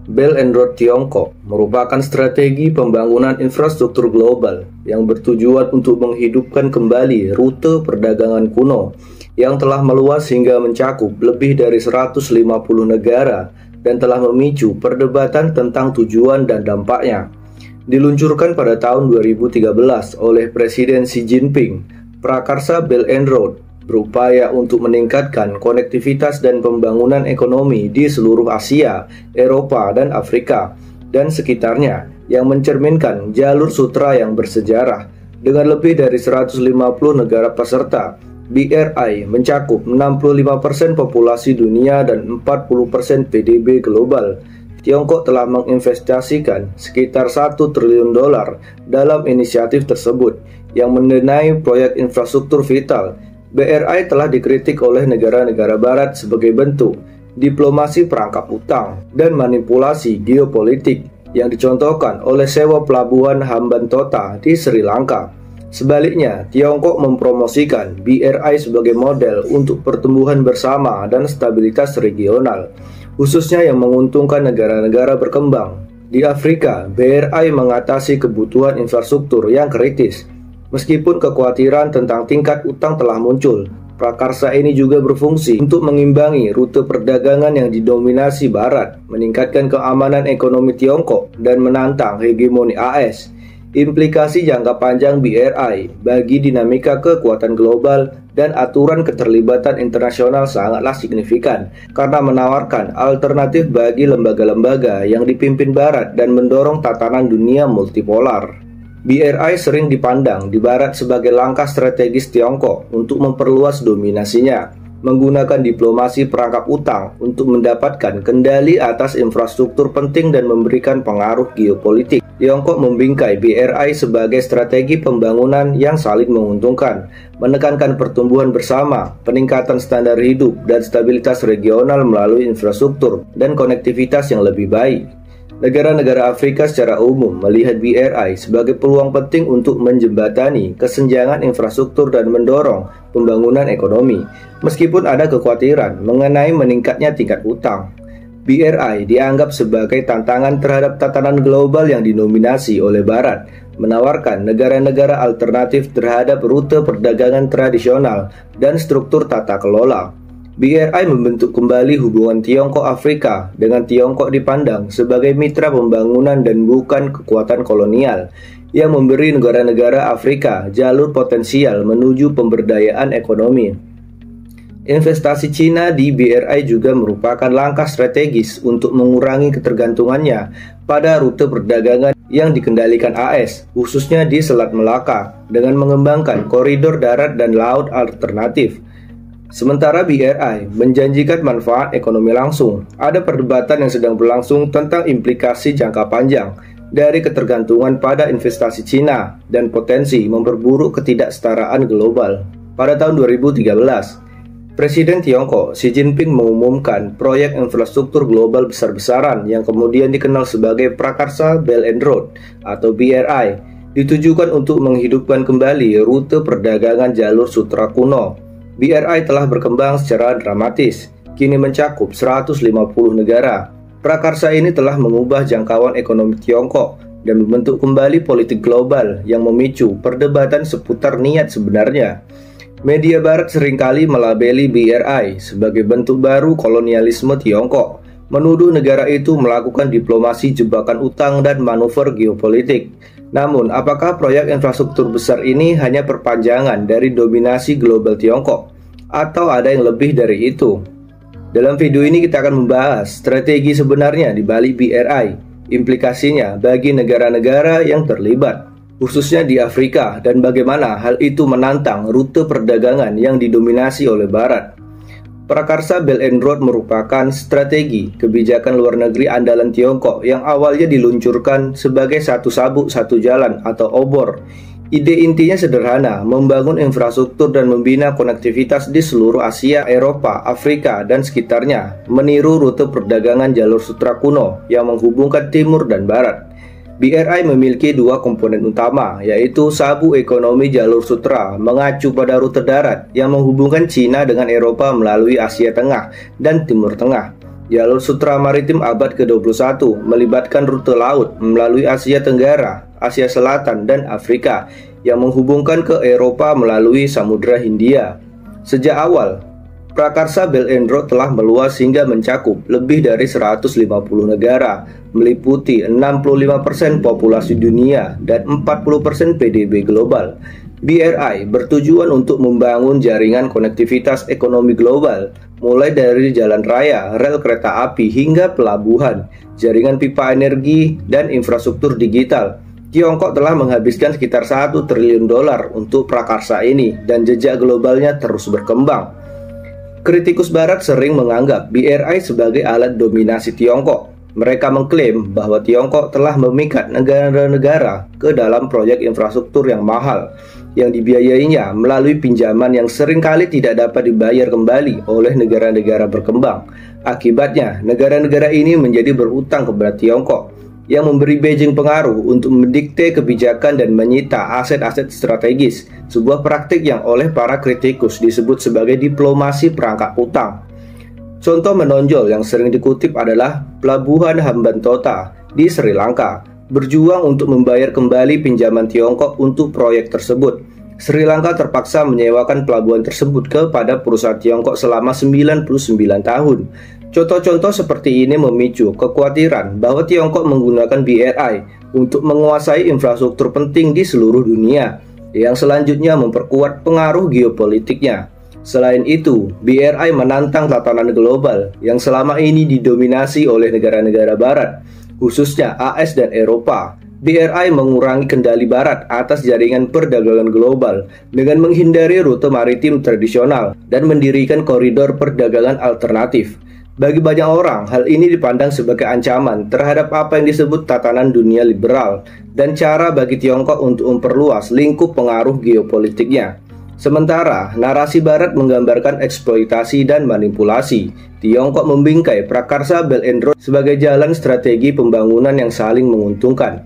Belt and Road Tiongkok merupakan strategi pembangunan infrastruktur global yang bertujuan untuk menghidupkan kembali rute perdagangan kuno yang telah meluas hingga mencakup lebih dari 150 negara dan telah memicu perdebatan tentang tujuan dan dampaknya. Diluncurkan pada tahun 2013 oleh Presiden Xi Jinping, prakarsa Belt and Road berupaya untuk meningkatkan konektivitas dan pembangunan ekonomi di seluruh Asia, Eropa, dan Afrika, dan sekitarnya yang mencerminkan jalur sutra yang bersejarah. Dengan lebih dari 150 negara peserta, BRI mencakup 65% populasi dunia dan 40% PDB global. Tiongkok telah menginvestasikan sekitar $1 triliun dalam inisiatif tersebut yang mendanai proyek infrastruktur vital. BRI telah dikritik oleh negara-negara barat sebagai bentuk diplomasi perangkap utang dan manipulasi geopolitik yang dicontohkan oleh sewa pelabuhan Hambantota di Sri Lanka. Sebaliknya, Tiongkok mempromosikan BRI sebagai model untuk pertumbuhan bersama dan stabilitas regional, khususnya yang menguntungkan negara-negara berkembang. Di Afrika, BRI mengatasi kebutuhan infrastruktur yang kritis. Meskipun kekhawatiran tentang tingkat utang telah muncul, prakarsa ini juga berfungsi untuk mengimbangi rute perdagangan yang didominasi Barat, meningkatkan keamanan ekonomi Tiongkok, dan menantang hegemoni AS. Implikasi jangka panjang BRI bagi dinamika kekuatan global dan aturan keterlibatan internasional sangatlah signifikan karena menawarkan alternatif bagi lembaga-lembaga yang dipimpin Barat dan mendorong tatanan dunia multipolar. BRI sering dipandang di Barat sebagai langkah strategis Tiongkok untuk memperluas dominasinya, menggunakan diplomasi perangkap utang untuk mendapatkan kendali atas infrastruktur penting dan memberikan pengaruh geopolitik. Tiongkok membingkai BRI sebagai strategi pembangunan yang saling menguntungkan, menekankan pertumbuhan bersama, peningkatan standar hidup, dan stabilitas regional melalui infrastruktur dan konektivitas yang lebih baik. Negara-negara Afrika secara umum melihat BRI sebagai peluang penting untuk menjembatani kesenjangan infrastruktur dan mendorong pembangunan ekonomi, meskipun ada kekhawatiran mengenai meningkatnya tingkat utang. BRI dianggap sebagai tantangan terhadap tatanan global yang didominasi oleh Barat, menawarkan negara-negara alternatif terhadap rute perdagangan tradisional dan struktur tata kelola. BRI membentuk kembali hubungan Tiongkok-Afrika dengan Tiongkok dipandang sebagai mitra pembangunan dan bukan kekuatan kolonial yang memberi negara-negara Afrika jalur potensial menuju pemberdayaan ekonomi. Investasi Cina di BRI juga merupakan langkah strategis untuk mengurangi ketergantungannya pada rute perdagangan yang dikendalikan AS, khususnya di Selat Melaka, dengan mengembangkan koridor darat dan laut alternatif. Sementara BRI menjanjikan manfaat ekonomi langsung, ada perdebatan yang sedang berlangsung tentang implikasi jangka panjang dari ketergantungan pada investasi Cina dan potensi memperburuk ketidaksetaraan global. Pada tahun 2013, Presiden Tiongkok Xi Jinping mengumumkan proyek infrastruktur global besar-besaran yang kemudian dikenal sebagai prakarsa Belt and Road atau BRI, ditujukan untuk menghidupkan kembali rute perdagangan jalur sutra kuno. BRI telah berkembang secara dramatis, kini mencakup 150 negara. Prakarsa ini telah mengubah jangkauan ekonomi Tiongkok dan membentuk kembali politik global yang memicu perdebatan seputar niat sebenarnya. Media Barat seringkali melabeli BRI sebagai bentuk baru kolonialisme Tiongkok, menuduh negara itu melakukan diplomasi jebakan utang dan manuver geopolitik. Namun, apakah proyek infrastruktur besar ini hanya perpanjangan dari dominasi global Tiongkok? Atau ada yang lebih dari itu? Dalam video ini kita akan membahas strategi sebenarnya di balik BRI, implikasinya bagi negara-negara yang terlibat, khususnya di Afrika, dan bagaimana hal itu menantang rute perdagangan yang didominasi oleh Barat. Prakarsa Belt and Road merupakan strategi kebijakan luar negeri andalan Tiongkok yang awalnya diluncurkan sebagai satu sabuk satu jalan atau obor. Ide intinya sederhana, membangun infrastruktur dan membina konektivitas di seluruh Asia, Eropa, Afrika, dan sekitarnya, meniru rute perdagangan jalur sutra kuno yang menghubungkan timur dan barat. BRI memiliki dua komponen utama, yaitu sabuk ekonomi jalur sutra mengacu pada rute darat yang menghubungkan Cina dengan Eropa melalui Asia Tengah dan Timur Tengah, Jalur Sutra Maritim abad ke-21 melibatkan rute laut melalui Asia Tenggara, Asia Selatan, dan Afrika yang menghubungkan ke Eropa melalui Samudra Hindia. Sejak awal, prakarsa Belt and Road telah meluas hingga mencakup lebih dari 150 negara, meliputi 65% populasi dunia dan 40% PDB global. BRI bertujuan untuk membangun jaringan konektivitas ekonomi global, mulai dari jalan raya, rel kereta api, hingga pelabuhan, jaringan pipa energi, dan infrastruktur digital. Tiongkok telah menghabiskan sekitar $1 triliun untuk prakarsa ini, dan jejak globalnya terus berkembang. Kritikus Barat sering menganggap BRI sebagai alat dominasi Tiongkok. Mereka mengklaim bahwa Tiongkok telah memikat negara-negara ke dalam proyek infrastruktur yang mahal, yang dibiayainya melalui pinjaman yang seringkali tidak dapat dibayar kembali oleh negara-negara berkembang. Akibatnya, negara-negara ini menjadi berutang kepada Tiongkok, yang memberi Beijing pengaruh untuk mendikte kebijakan dan menyita aset-aset strategis, sebuah praktik yang oleh para kritikus disebut sebagai diplomasi perangkap utang. Contoh menonjol yang sering dikutip adalah Pelabuhan Hambantota di Sri Lanka, berjuang untuk membayar kembali pinjaman Tiongkok untuk proyek tersebut. Sri Lanka terpaksa menyewakan pelabuhan tersebut kepada perusahaan Tiongkok selama 99 tahun. Contoh-contoh seperti ini memicu kekhawatiran bahwa Tiongkok menggunakan BRI untuk menguasai infrastruktur penting di seluruh dunia, yang selanjutnya memperkuat pengaruh geopolitiknya. Selain itu, BRI menantang tatanan global yang selama ini didominasi oleh negara-negara Barat, khususnya AS dan Eropa. BRI mengurangi kendali Barat atas jaringan perdagangan global dengan menghindari rute maritim tradisional dan mendirikan koridor perdagangan alternatif. Bagi banyak orang, hal ini dipandang sebagai ancaman terhadap apa yang disebut tatanan dunia liberal dan cara bagi Tiongkok untuk memperluas lingkup pengaruh geopolitiknya. Sementara, narasi Barat menggambarkan eksploitasi dan manipulasi. Tiongkok membingkai prakarsa Belt and Road sebagai jalan strategi pembangunan yang saling menguntungkan.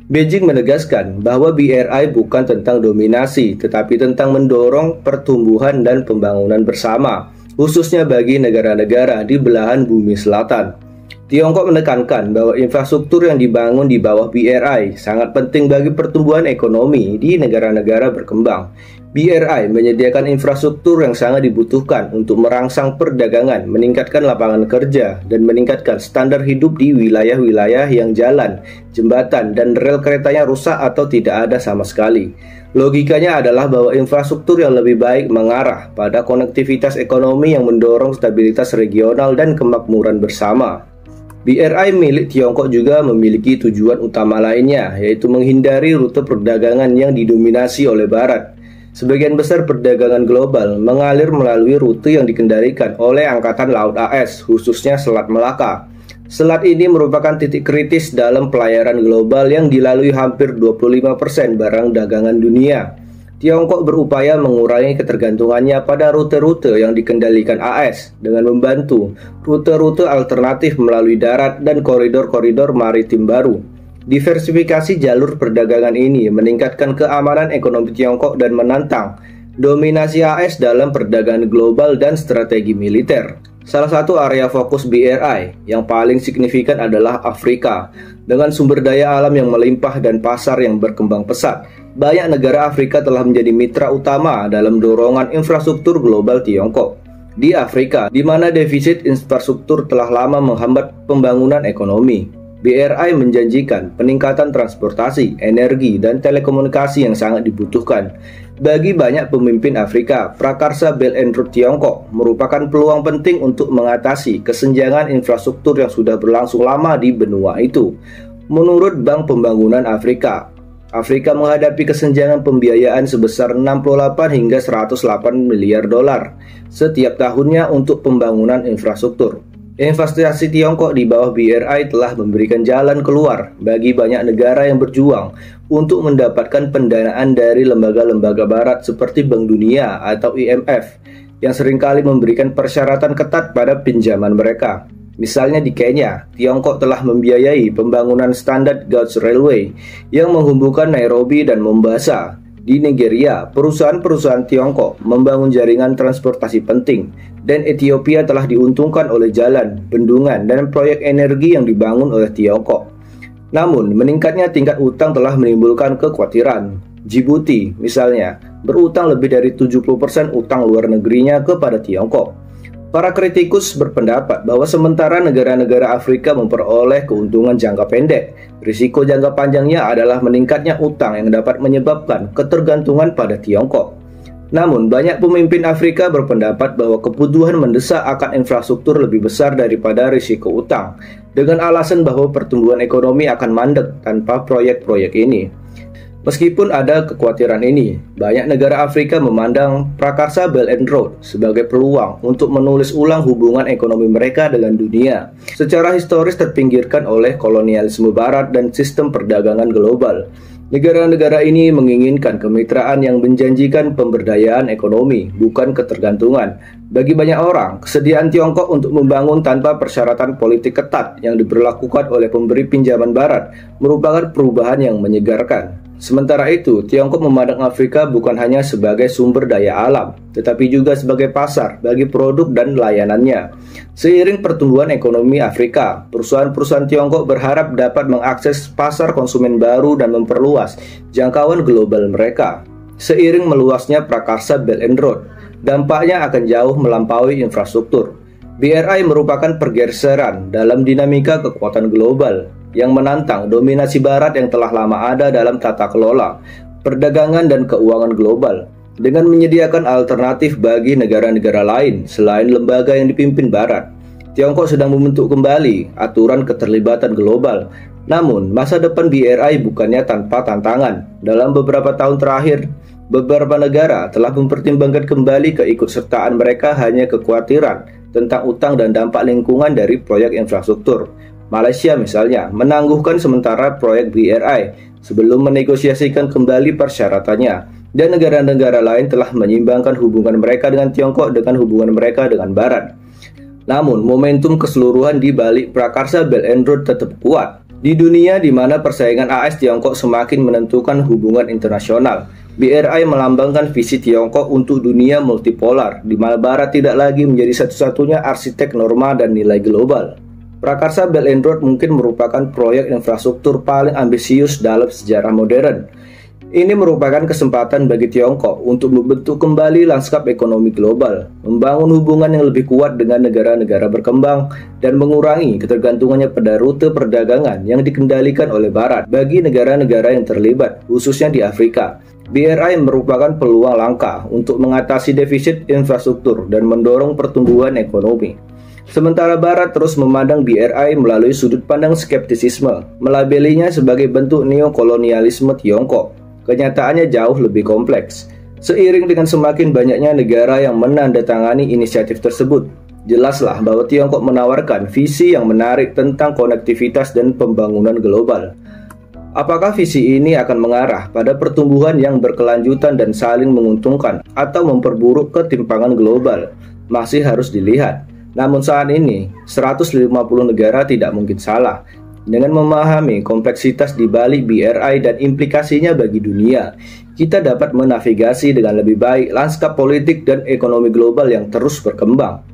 Beijing menegaskan bahwa BRI bukan tentang dominasi, tetapi tentang mendorong pertumbuhan dan pembangunan bersama, khususnya bagi negara-negara di belahan bumi selatan. Tiongkok menekankan bahwa infrastruktur yang dibangun di bawah BRI sangat penting bagi pertumbuhan ekonomi di negara-negara berkembang. BRI menyediakan infrastruktur yang sangat dibutuhkan untuk merangsang perdagangan, meningkatkan lapangan kerja, dan meningkatkan standar hidup di wilayah-wilayah yang jalan, jembatan, dan rel keretanya rusak atau tidak ada sama sekali. Logikanya adalah bahwa infrastruktur yang lebih baik mengarah pada konektivitas ekonomi yang mendorong stabilitas regional dan kemakmuran bersama. BRI milik Tiongkok juga memiliki tujuan utama lainnya, yaitu menghindari rute perdagangan yang didominasi oleh Barat. Sebagian besar perdagangan global mengalir melalui rute yang dikendalikan oleh Angkatan Laut AS, khususnya Selat Melaka. Selat ini merupakan titik kritis dalam pelayaran global yang dilalui hampir 25% barang dagangan dunia. Tiongkok berupaya mengurangi ketergantungannya pada rute-rute yang dikendalikan AS dengan membantu rute-rute alternatif melalui darat dan koridor-koridor maritim baru. Diversifikasi jalur perdagangan ini meningkatkan keamanan ekonomi Tiongkok dan menantang dominasi AS dalam perdagangan global dan strategi militer. Salah satu area fokus BRI yang paling signifikan adalah Afrika. Dengan sumber daya alam yang melimpah dan pasar yang berkembang pesat, banyak negara Afrika telah menjadi mitra utama dalam dorongan infrastruktur global Tiongkok. Di Afrika, di mana defisit infrastruktur telah lama menghambat pembangunan ekonomi, BRI menjanjikan peningkatan transportasi, energi, dan telekomunikasi yang sangat dibutuhkan. Bagi banyak pemimpin Afrika, prakarsa Belt and Road Tiongkok merupakan peluang penting untuk mengatasi kesenjangan infrastruktur yang sudah berlangsung lama di benua itu. Menurut Bank Pembangunan Afrika, Afrika menghadapi kesenjangan pembiayaan sebesar 68 hingga 108 miliar dolar setiap tahunnya untuk pembangunan infrastruktur. Investasi Tiongkok di bawah BRI telah memberikan jalan keluar bagi banyak negara yang berjuang untuk mendapatkan pendanaan dari lembaga-lembaga Barat seperti Bank Dunia atau IMF yang seringkali memberikan persyaratan ketat pada pinjaman mereka. Misalnya di Kenya, Tiongkok telah membiayai pembangunan Standard Gauge Railway yang menghubungkan Nairobi dan Mombasa. Di Nigeria, perusahaan-perusahaan Tiongkok membangun jaringan transportasi penting, dan Ethiopia telah diuntungkan oleh jalan, bendungan, dan proyek energi yang dibangun oleh Tiongkok. Namun, meningkatnya tingkat utang telah menimbulkan kekhawatiran. Djibouti, misalnya, berutang lebih dari 70% utang luar negerinya kepada Tiongkok. Para kritikus berpendapat bahwa sementara negara-negara Afrika memperoleh keuntungan jangka pendek, risiko jangka panjangnya adalah meningkatnya utang yang dapat menyebabkan ketergantungan pada Tiongkok. Namun, banyak pemimpin Afrika berpendapat bahwa kebutuhan mendesak akan infrastruktur lebih besar daripada risiko utang, dengan alasan bahwa pertumbuhan ekonomi akan mandek tanpa proyek-proyek ini. Meskipun ada kekhawatiran ini, banyak negara Afrika memandang prakarsa Belt and Road sebagai peluang untuk menulis ulang hubungan ekonomi mereka dengan dunia. Secara historis terpinggirkan oleh kolonialisme Barat dan sistem perdagangan global. Negara-negara ini menginginkan kemitraan yang menjanjikan pemberdayaan ekonomi, bukan ketergantungan. Bagi banyak orang, kesediaan Tiongkok untuk membangun tanpa persyaratan politik ketat yang diberlakukan oleh pemberi pinjaman Barat merupakan perubahan yang menyegarkan. Sementara itu, Tiongkok memandang Afrika bukan hanya sebagai sumber daya alam, tetapi juga sebagai pasar bagi produk dan layanannya. Seiring pertumbuhan ekonomi Afrika, perusahaan-perusahaan Tiongkok berharap dapat mengakses pasar konsumen baru dan memperluas jangkauan global mereka. Seiring meluasnya prakarsa Belt and Road, dampaknya akan jauh melampaui infrastruktur. BRI merupakan pergeseran dalam dinamika kekuatan global yang menantang dominasi Barat yang telah lama ada dalam tata kelola, perdagangan dan keuangan global, dengan menyediakan alternatif bagi negara-negara lain selain lembaga yang dipimpin Barat. Tiongkok sedang membentuk kembali aturan keterlibatan global. Namun, masa depan BRI bukannya tanpa tantangan. Dalam beberapa tahun terakhir, beberapa negara telah mempertimbangkan kembali keikutsertaan mereka hanya kekhawatiran tentang utang dan dampak lingkungan dari proyek infrastruktur. Malaysia misalnya menangguhkan sementara proyek BRI sebelum menegosiasikan kembali persyaratannya, dan negara-negara lain telah menyimbangkan hubungan mereka dengan Tiongkok dengan hubungan mereka dengan Barat. Namun, momentum keseluruhan di balik prakarsa Belt and Road tetap kuat. Di dunia di mana persaingan AS Tiongkok semakin menentukan hubungan internasional, BRI melambangkan visi Tiongkok untuk dunia multipolar, di mana Barat tidak lagi menjadi satu-satunya arsitek norma dan nilai global. Prakarsa Belt and Road mungkin merupakan proyek infrastruktur paling ambisius dalam sejarah modern. Ini merupakan kesempatan bagi Tiongkok untuk membentuk kembali lanskap ekonomi global, membangun hubungan yang lebih kuat dengan negara-negara berkembang, dan mengurangi ketergantungannya pada rute perdagangan yang dikendalikan oleh Barat bagi negara-negara yang terlibat, khususnya di Afrika. BRI merupakan peluang langka untuk mengatasi defisit infrastruktur dan mendorong pertumbuhan ekonomi. Sementara Barat terus memandang BRI melalui sudut pandang skeptisisme, melabelinya sebagai bentuk neokolonialisme Tiongkok. Kenyataannya jauh lebih kompleks. Seiring dengan semakin banyaknya negara yang menandatangani inisiatif tersebut, jelaslah bahwa Tiongkok menawarkan visi yang menarik tentang konektivitas dan pembangunan global. Apakah visi ini akan mengarah pada pertumbuhan yang berkelanjutan dan saling menguntungkan atau memperburuk ketimpangan global? Masih harus dilihat. Namun saat ini, 150 negara tidak mungkin salah. Dengan memahami kompleksitas di balik BRI dan implikasinya bagi dunia, kita dapat menavigasi dengan lebih baik lanskap politik dan ekonomi global yang terus berkembang.